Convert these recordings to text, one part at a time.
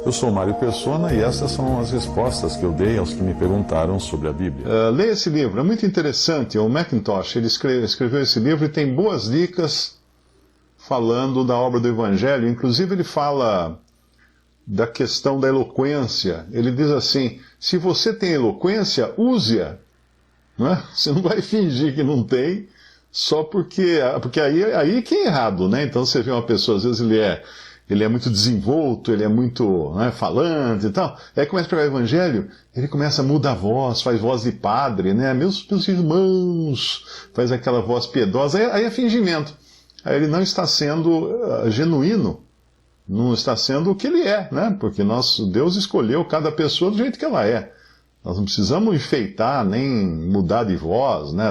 Eu sou Mário Persona e essas são as respostas que eu dei aos que me perguntaram sobre a Bíblia. Leia esse livro, é muito interessante. O Mackintosh, ele escreveu esse livro e tem boas dicas falando da obra do Evangelho. Inclusive ele fala da questão da eloquência. Ele diz assim, se você tem eloquência, use-a. Não é? Você não vai fingir que não tem, só porque aí que é errado, né? Então você vê uma pessoa, às vezes ele é muito desenvolto, ele é muito, né, falante e tal. Aí começa a pregar o Evangelho, ele começa a mudar a voz, faz voz de padre, né? Meus irmãos, faz aquela voz piedosa, aí é fingimento. Aí ele não está sendo genuíno, não está sendo o que ele é, né? Porque Deus escolheu cada pessoa do jeito que ela é. Nós não precisamos enfeitar, nem mudar de voz, né?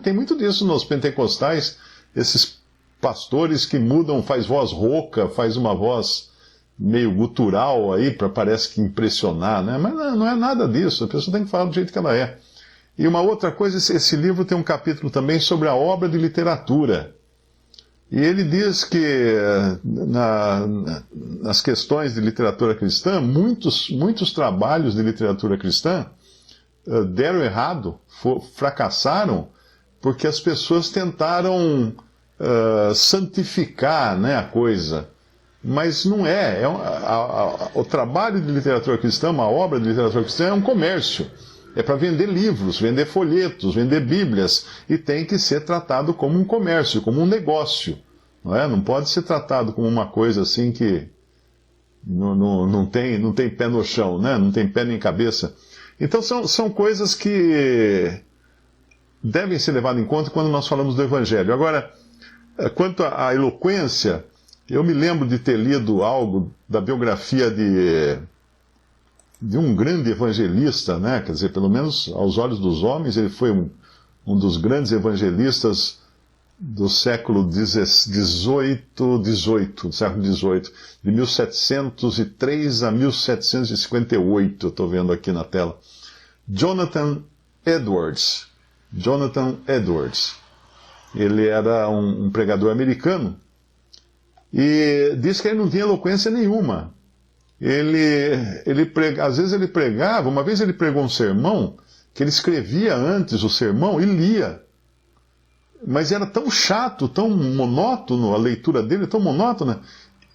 Tem muito disso nos pentecostais, esses pastores que mudam, faz voz rouca, faz uma voz meio gutural aí, parece que impressionar, né? Mas não é nada disso, a pessoa tem que falar do jeito que ela é. E uma outra coisa, esse livro tem um capítulo também sobre a obra de literatura. E ele diz que nas questões de literatura cristã, muitos trabalhos de literatura cristã deram errado, fracassaram, porque as pessoas tentaram santificar, né, a coisa. Mas não é. O trabalho de literatura cristã, uma obra de literatura cristã, é um comércio. É para vender livros, vender folhetos, vender bíblias. E tem que ser tratado como um comércio, como um negócio. Não é? Não pode ser tratado como uma coisa assim que não tem pé no chão, né? Não tem pé nem cabeça. Então são coisas que devem ser levadas em conta quando nós falamos do Evangelho. Agora, quanto à eloquência, eu me lembro de ter lido algo da biografia de um grande evangelista, né? Quer dizer, pelo menos aos olhos dos homens, ele foi um dos grandes evangelistas do século XVIII, de 1703 a 1758, estou vendo aqui na tela. Jonathan Edwards. Ele era um pregador americano e disse que ele não tinha eloquência nenhuma. Às vezes ele pregava, uma vez ele pregou um sermão, que ele escrevia antes o sermão e lia. Mas era tão chato, tão monótono, a leitura dele tão monótona,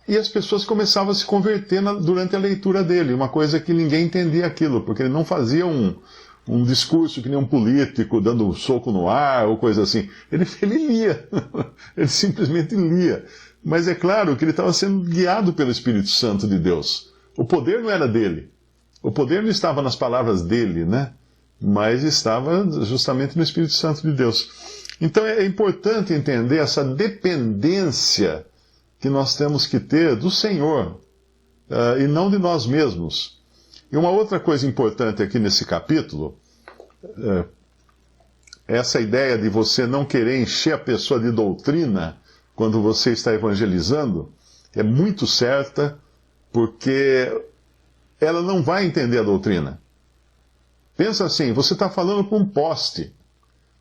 e as pessoas começavam a se converter durante a leitura dele, uma coisa que ninguém entendia aquilo, porque ele não fazia um discurso que nem um político, dando um soco no ar, ou coisa assim. Ele lia, ele simplesmente lia. Mas é claro que ele estava sendo guiado pelo Espírito Santo de Deus. O poder não era dele, o poder não estava nas palavras dele, né? Mas estava justamente no Espírito Santo de Deus. Então é importante entender essa dependência que nós temos que ter do Senhor, e não de nós mesmos. E uma outra coisa importante aqui nesse capítulo, essa ideia de você não querer encher a pessoa de doutrina quando você está evangelizando, é muito certa, porque ela não vai entender a doutrina. Pensa assim, você está falando para um poste.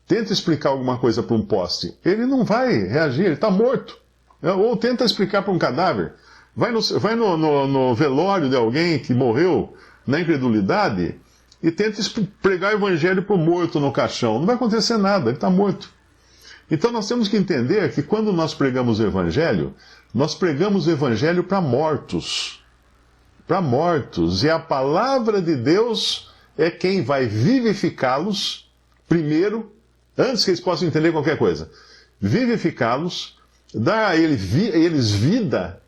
Tenta explicar alguma coisa para um poste. Ele não vai reagir, ele está morto. Ou tenta explicar para um cadáver. Vai no velório de alguém que morreu na incredulidade e tenta pregar o evangelho para o morto no caixão. Não vai acontecer nada, ele está morto. Então nós temos que entender que quando nós pregamos o evangelho, nós pregamos o evangelho para mortos. Para mortos. E a palavra de Deus é quem vai vivificá-los primeiro, antes que eles possam entender qualquer coisa. Vivificá-los, dar a eles vida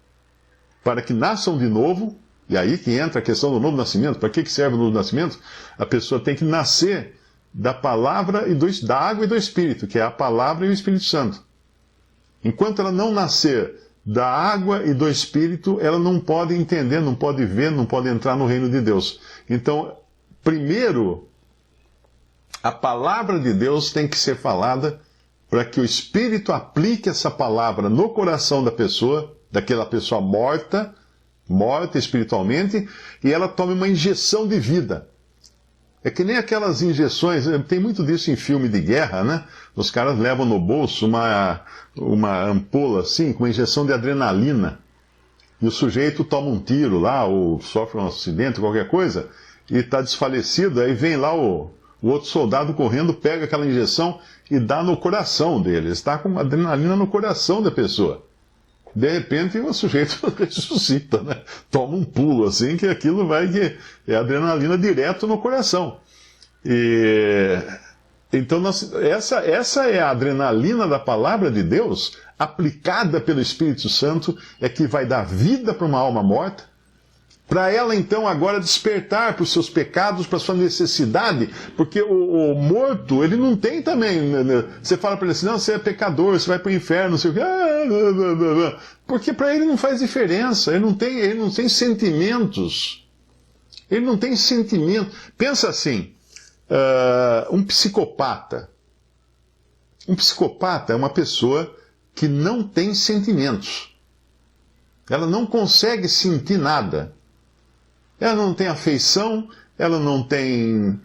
para que nasçam de novo. E aí que entra a questão do novo nascimento. Para que serve o novo nascimento? A pessoa tem que nascer da palavra, da água e do Espírito, que é a palavra e o Espírito Santo. Enquanto ela não nascer da água e do Espírito, ela não pode entender, não pode ver, não pode entrar no reino de Deus. Então, primeiro, a palavra de Deus tem que ser falada para que o Espírito aplique essa palavra no coração da pessoa, daquela pessoa morta espiritualmente, e ela tome uma injeção de vida. É que nem aquelas injeções, tem muito disso em filme de guerra, né? Os caras levam no bolso uma ampola assim, com uma injeção de adrenalina. E o sujeito toma um tiro lá, ou sofre um acidente, qualquer coisa, e está desfalecido, aí vem lá o outro soldado correndo, pega aquela injeção e dá no coração dele. Está com adrenalina no coração da pessoa. De repente o sujeito ressuscita, né? Toma um pulo assim, que aquilo vai, que é adrenalina direto no coração. Então, essa é a adrenalina da palavra de Deus, aplicada pelo Espírito Santo, é que vai dar vida para uma alma morta, para ela então agora despertar para os seus pecados, para a sua necessidade, porque o morto, ele não tem também, você fala para ele assim, não, você é pecador, você vai para o inferno, não sei o quê, porque para ele não faz diferença, ele não tem sentimentos, ele não tem sentimento. Pensa assim, um psicopata é uma pessoa que não tem sentimentos, ela não consegue sentir nada. Ela não tem afeição, ela não tem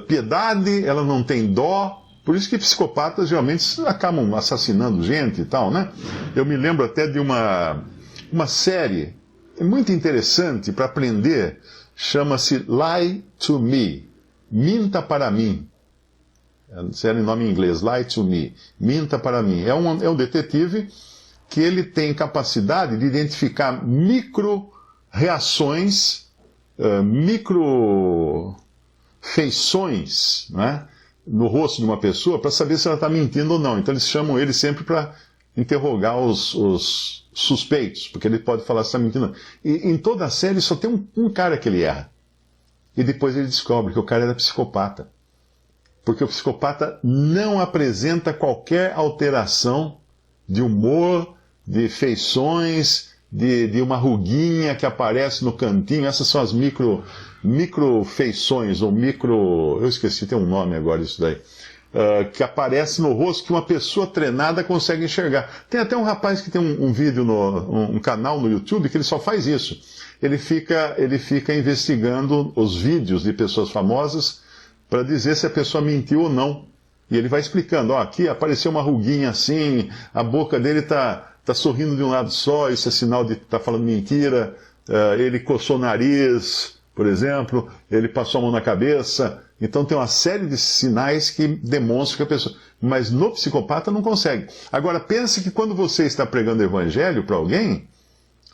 piedade, ela não tem dó. Por isso que psicopatas geralmente acabam assassinando gente e tal, né? Eu me lembro até de uma série muito interessante para aprender, chama-se Lie to Me, Minta para mim. Série em nome em inglês, Lie to Me, Minta para mim. É um detetive que ele tem capacidade de identificar micro-reações, micro-feições, né, no rosto de uma pessoa para saber se ela está mentindo ou não. Então eles chamam ele sempre para interrogar os suspeitos, porque ele pode falar se está mentindo. E em toda a série só tem um cara que ele erra. E depois ele descobre que o cara era psicopata. Porque o psicopata não apresenta qualquer alteração de humor, de feições, de uma ruguinha que aparece no cantinho. Essas são as micro-feições, ou eu esqueci, tem um nome agora isso daí, que aparece no rosto que uma pessoa treinada consegue enxergar. Tem até um rapaz que tem um vídeo, um canal no YouTube, que ele só faz isso. Ele fica investigando os vídeos de pessoas famosas para dizer se a pessoa mentiu ou não. E ele vai explicando, aqui apareceu uma ruguinha assim, a boca dele está sorrindo de um lado só, isso é sinal de que está falando mentira, ele coçou o nariz, por exemplo, ele passou a mão na cabeça. Então tem uma série de sinais que demonstram que a pessoa... Mas no psicopata não consegue. Agora pense que quando você está pregando o evangelho para alguém,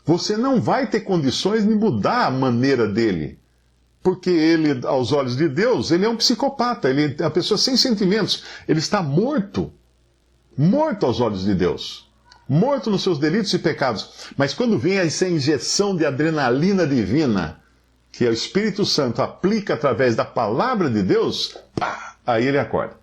você não vai ter condições de mudar a maneira dele. Porque ele, aos olhos de Deus, ele é um psicopata, ele é uma pessoa sem sentimentos. Ele está morto. Morto aos olhos de Deus. Morto nos seus delitos e pecados. Mas quando vem essa injeção de adrenalina divina, que o Espírito Santo aplica através da palavra de Deus, pá, aí ele acorda.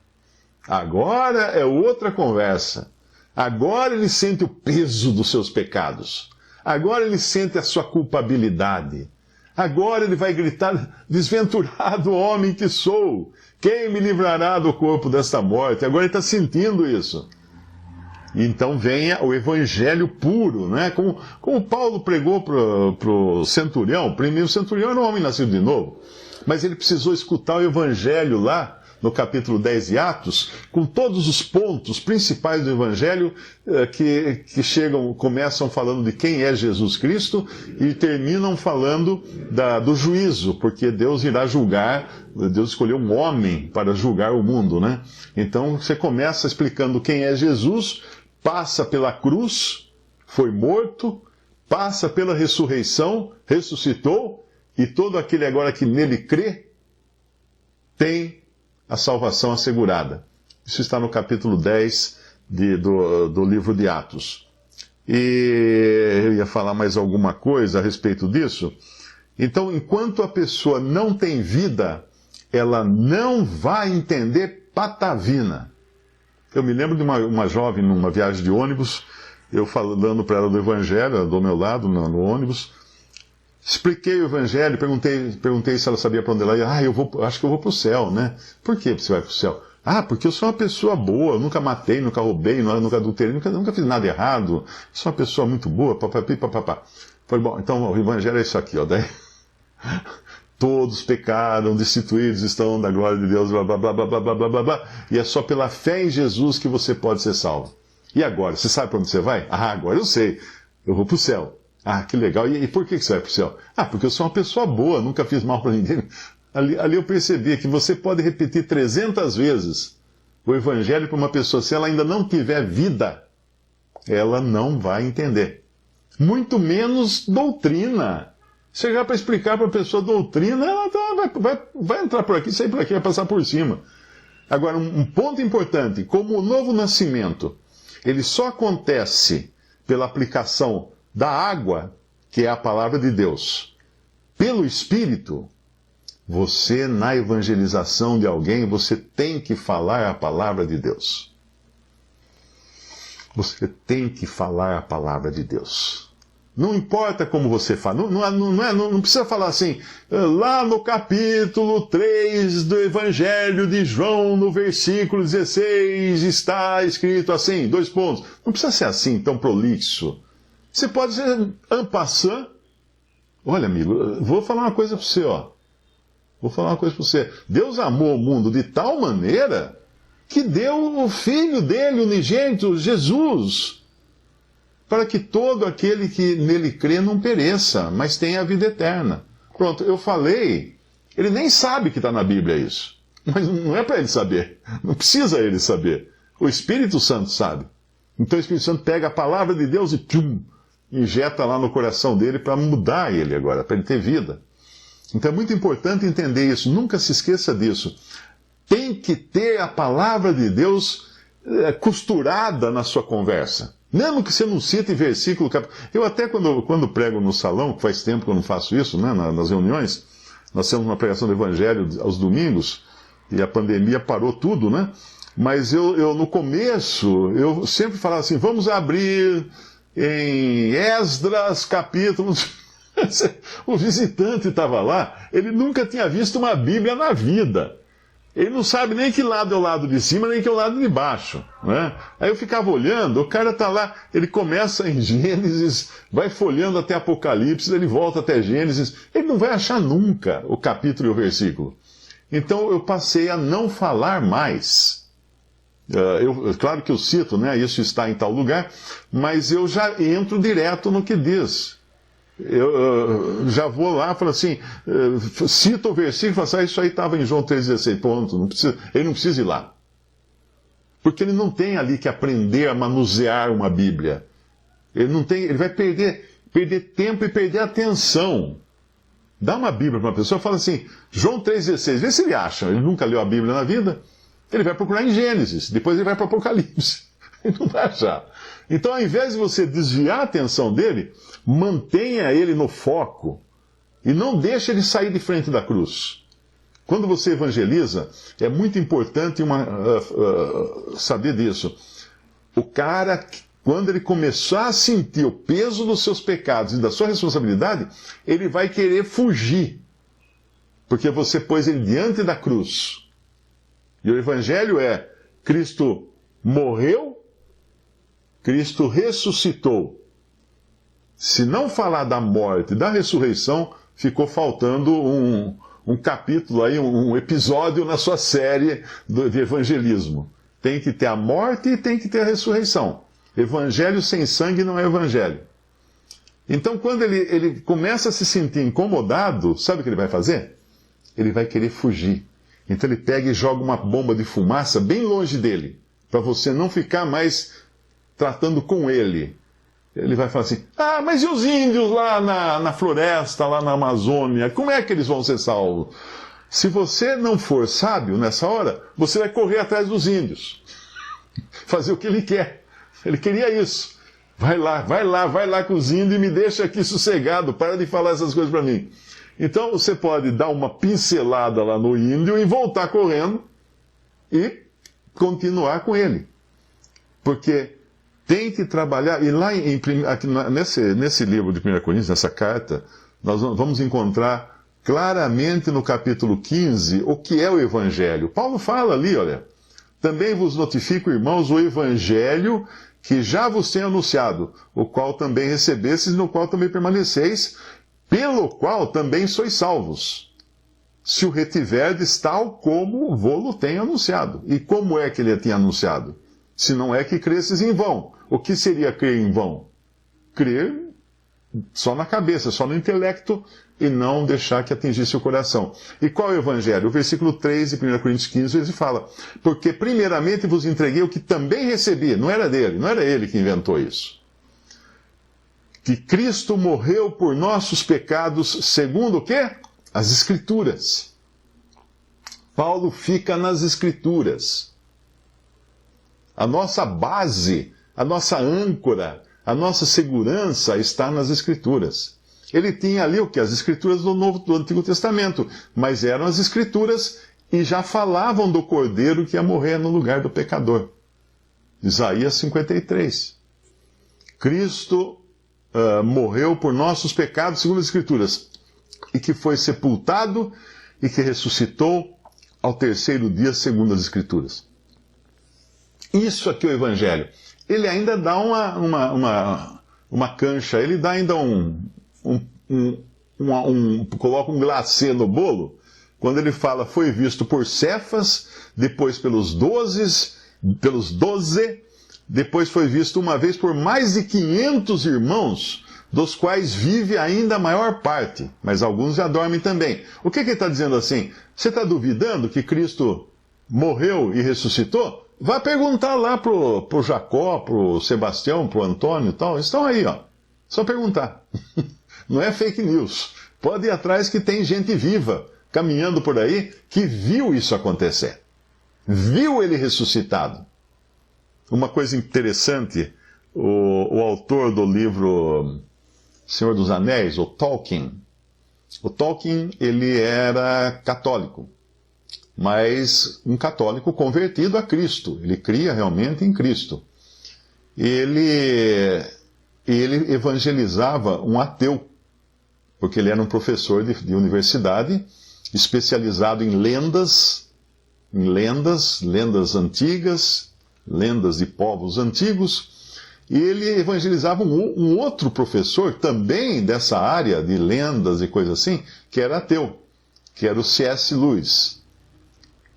Agora é outra conversa. Agora ele sente o peso dos seus pecados. Agora ele sente a sua culpabilidade. Agora ele vai gritar, desventurado homem que sou, quem me livrará do corpo desta morte? Agora ele está sentindo isso. Então venha o evangelho puro, né? Como Paulo pregou para o centurião. Primeiro, o centurião era um homem nascido de novo, mas ele precisou escutar o evangelho lá, no capítulo 10 de Atos, com todos os pontos principais do evangelho que começam falando de quem é Jesus Cristo e terminam falando do juízo, porque Deus irá julgar, Deus escolheu um homem para julgar o mundo, né? Então você começa explicando quem é Jesus, passa pela cruz, foi morto, passa pela ressurreição, ressuscitou, e todo aquele agora que nele crê, tem a salvação assegurada. Isso está no capítulo 10 do livro de Atos. E eu ia falar mais alguma coisa a respeito disso. Então, enquanto a pessoa não tem vida, ela não vai entender patavina. Eu me lembro de uma jovem numa viagem de ônibus, eu falando para ela do evangelho, ela do meu lado no ônibus. Expliquei o evangelho, perguntei se ela sabia para onde ela ia. Acho que eu vou para o céu, né? Por que você vai para o céu? Porque eu sou uma pessoa boa, eu nunca matei, nunca roubei, nunca adulterei, nunca fiz nada errado. Sou uma pessoa muito boa, papapá. Falei, bom, então o evangelho é isso aqui, ó. Daí, todos pecaram, destituídos estão da glória de Deus, blá, blá, blá, blá, blá, blá, blá, blá. E é só pela fé em Jesus que você pode ser salvo. E agora, você sabe para onde você vai? Agora eu sei, eu vou para o céu. Ah, que legal. E por que você vai para o céu? Ah, porque eu sou uma pessoa boa, nunca fiz mal para ninguém. Ali eu percebi que você pode repetir 300 vezes o evangelho para uma pessoa, se ela ainda não tiver vida, ela não vai entender. Muito menos doutrina. Chegar para explicar para a pessoa doutrina, ela vai entrar por aqui, sair por aqui, vai passar por cima. Agora, um ponto importante, como o novo nascimento, ele só acontece pela aplicação da água, que é a palavra de Deus, pelo Espírito, você, na evangelização de alguém, você tem que falar a palavra de Deus. Você tem que falar a palavra de Deus. Não importa como você fala, não precisa falar assim, lá no capítulo 3 do Evangelho de João, no versículo 16, está escrito assim, 2 pontos. Não precisa ser assim, tão prolixo. Você pode ser en passant. Olha, amigo, vou falar uma coisa para você, ó. Vou falar uma coisa para você. Deus amou o mundo de tal maneira que deu o Filho dele, unigênito, Jesus, para que todo aquele que nele crê não pereça, mas tenha a vida eterna. Pronto, eu falei, ele nem sabe que está na Bíblia isso. Mas não é para ele saber, não precisa ele saber. O Espírito Santo sabe. Então o Espírito Santo pega a palavra de Deus e injeta lá no coração dele para mudar ele agora, para ele ter vida. Então é muito importante entender isso, nunca se esqueça disso. Tem que ter a palavra de Deus costurada na sua conversa. Mesmo que você não cite versículo, eu até quando prego no salão, que faz tempo que eu não faço isso, né, nas reuniões, nós temos uma pregação do Evangelho aos domingos, e a pandemia parou tudo, né? Mas eu no começo, eu sempre falava assim, vamos abrir em Esdras capítulo... O visitante estava lá, ele nunca tinha visto uma Bíblia na vida. Ele não sabe nem que lado é o lado de cima, nem que é o lado de baixo, né? Aí eu ficava olhando, o cara está lá, ele começa em Gênesis, vai folheando até Apocalipse, ele volta até Gênesis, ele não vai achar nunca o capítulo e o versículo. Então eu passei a não falar mais. Claro que eu cito, né? Isso está em tal lugar, mas eu já entro direto no que diz. Eu já vou lá e falo assim, cito o versículo e falo assim, isso aí estava em João 3,16, ponto, ele não precisa ir lá. Porque ele não tem ali que aprender a manusear uma Bíblia. Ele vai perder tempo e perder atenção. Dá uma Bíblia para uma pessoa e fala assim, João 3,16, vê se ele acha, ele nunca leu a Bíblia na vida, ele vai procurar em Gênesis, depois ele vai para Apocalipse, ele não vai achar. Então, ao invés de você desviar a atenção dele, mantenha ele no foco e não deixe ele sair de frente da cruz. Quando você evangeliza, é muito importante saber disso. O cara, quando ele começar a sentir o peso dos seus pecados e da sua responsabilidade, ele vai querer fugir, porque você pôs ele diante da cruz. E o evangelho é, Cristo morreu, Cristo ressuscitou. Se não falar da morte e da ressurreição, ficou faltando um capítulo aí, um episódio na sua série de evangelismo. Tem que ter a morte e tem que ter a ressurreição. Evangelho sem sangue não é evangelho. Então, quando ele começa a se sentir incomodado, sabe o que ele vai fazer? Ele vai querer fugir. Então ele pega e joga uma bomba de fumaça bem longe dele, para você não ficar mais tratando com ele. Ele vai falar assim, mas e os índios lá na floresta, lá na Amazônia, como é que eles vão ser salvos? Se você não for sábio nessa hora, você vai correr atrás dos índios. Fazer o que ele quer. Ele queria isso. Vai lá com os índios e me deixa aqui sossegado, para de falar essas coisas para mim. Então você pode dar uma pincelada lá no índio e voltar correndo e continuar com ele. Porque tem que trabalhar, e lá nesse livro de 1 Coríntios, nessa carta, nós vamos encontrar claramente no capítulo 15 o que é o Evangelho. Paulo fala ali, olha, também vos notifico, irmãos, o Evangelho que já vos tenho anunciado, o qual também recebestes, no qual também permaneceis, pelo qual também sois salvos, se o retiverdes tal como vô-lo tenho anunciado. E como é que ele tinha anunciado? Se não é que cresces em vão. O que seria crer em vão? Crer só na cabeça, só no intelecto, e não deixar que atingisse o coração. E qual é o evangelho? O versículo 3 de 1 Coríntios 15, ele fala: porque primeiramente vos entreguei o que também recebi. Não era dele, não era ele que inventou isso. Que Cristo morreu por nossos pecados, segundo o quê? As Escrituras. Paulo fica nas Escrituras. A nossa base, a nossa âncora, a nossa segurança está nas Escrituras. Ele tinha ali o que? As Escrituras do Antigo Testamento, mas eram as Escrituras e já falavam do Cordeiro que ia morrer no lugar do pecador. Isaías 53. Cristo morreu por nossos pecados, segundo as Escrituras, e que foi sepultado e que ressuscitou ao terceiro dia, segundo as Escrituras. Isso aqui é o Evangelho. Ele ainda dá uma cancha, ele dá ainda coloca um glacê no bolo, quando ele fala: foi visto por Cefas, depois pelos 12, depois foi visto uma vez por mais de 500 irmãos, dos quais vive ainda a maior parte, mas alguns já dormem também. O que ele está dizendo assim? Você está duvidando que Cristo morreu e ressuscitou? Vai perguntar lá pro Jacó, pro Sebastião, pro Antônio e tal. Eles estão aí, ó. Só perguntar. Não é fake news. Pode ir atrás que tem gente viva caminhando por aí que viu isso acontecer. Viu ele ressuscitado. Uma coisa interessante, o autor do livro Senhor dos Anéis, o Tolkien, ele era católico, mas um católico convertido a Cristo. Ele cria realmente em Cristo. Ele evangelizava um ateu, porque ele era um professor de universidade, especializado em lendas antigas, lendas de povos antigos, e ele evangelizava um outro professor, também dessa área de lendas e coisas assim, que era ateu, que era o C.S. Lewis,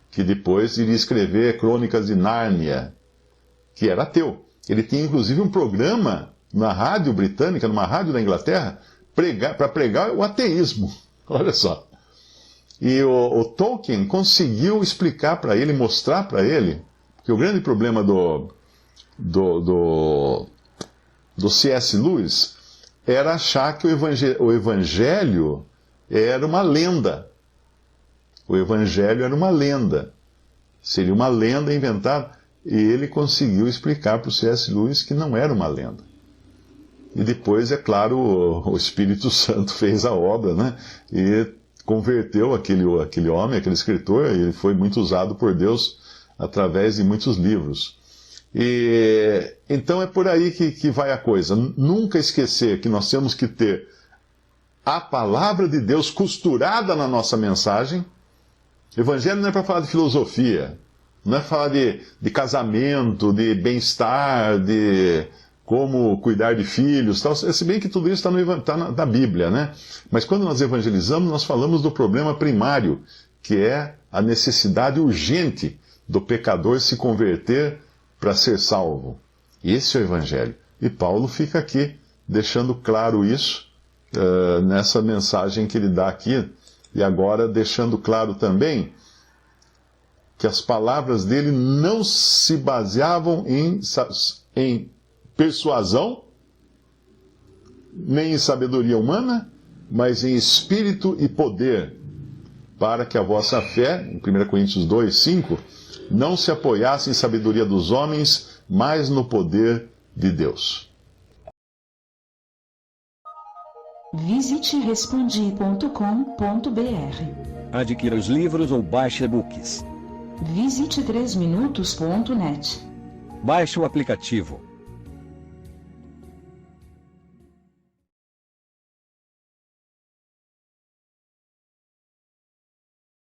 que depois iria escrever Crônicas de Nárnia, que era ateu. Ele tinha inclusive um programa na rádio britânica, numa rádio da Inglaterra, para pregar o ateísmo. Olha só. E o Tolkien conseguiu explicar para ele, mostrar para ele, que o grande problema do C.S. Lewis era achar que o Evangelho era uma lenda. O Evangelho era uma lenda. Seria uma lenda inventada. E ele conseguiu explicar para o C.S. Lewis que não era uma lenda. E depois, é claro, o Espírito Santo fez a obra, né? E converteu aquele homem, aquele escritor, e ele foi muito usado por Deus através de muitos livros. E então é por aí que vai a coisa. Nunca esquecer que nós temos que ter a palavra de Deus costurada na nossa mensagem. Evangelho não é para falar de filosofia, não é falar de casamento, de bem-estar, de como cuidar de filhos, tal. Se bem que tudo isso está na Bíblia, né? Mas quando nós evangelizamos, nós falamos do problema primário, que é a necessidade urgente do pecador se converter para ser salvo. Esse é o Evangelho. E Paulo fica aqui deixando claro isso, nessa mensagem que ele dá aqui, e agora deixando claro também que as palavras dele não se baseavam em persuasão, nem em sabedoria humana, mas em espírito e poder, para que a vossa fé, em 1 Coríntios 2, 5, não se apoiasse em sabedoria dos homens, mas no poder de Deus. Visite respondi.com.br. Adquira os livros ou baixe e-books. Visite 3minutos.net. Baixe o aplicativo.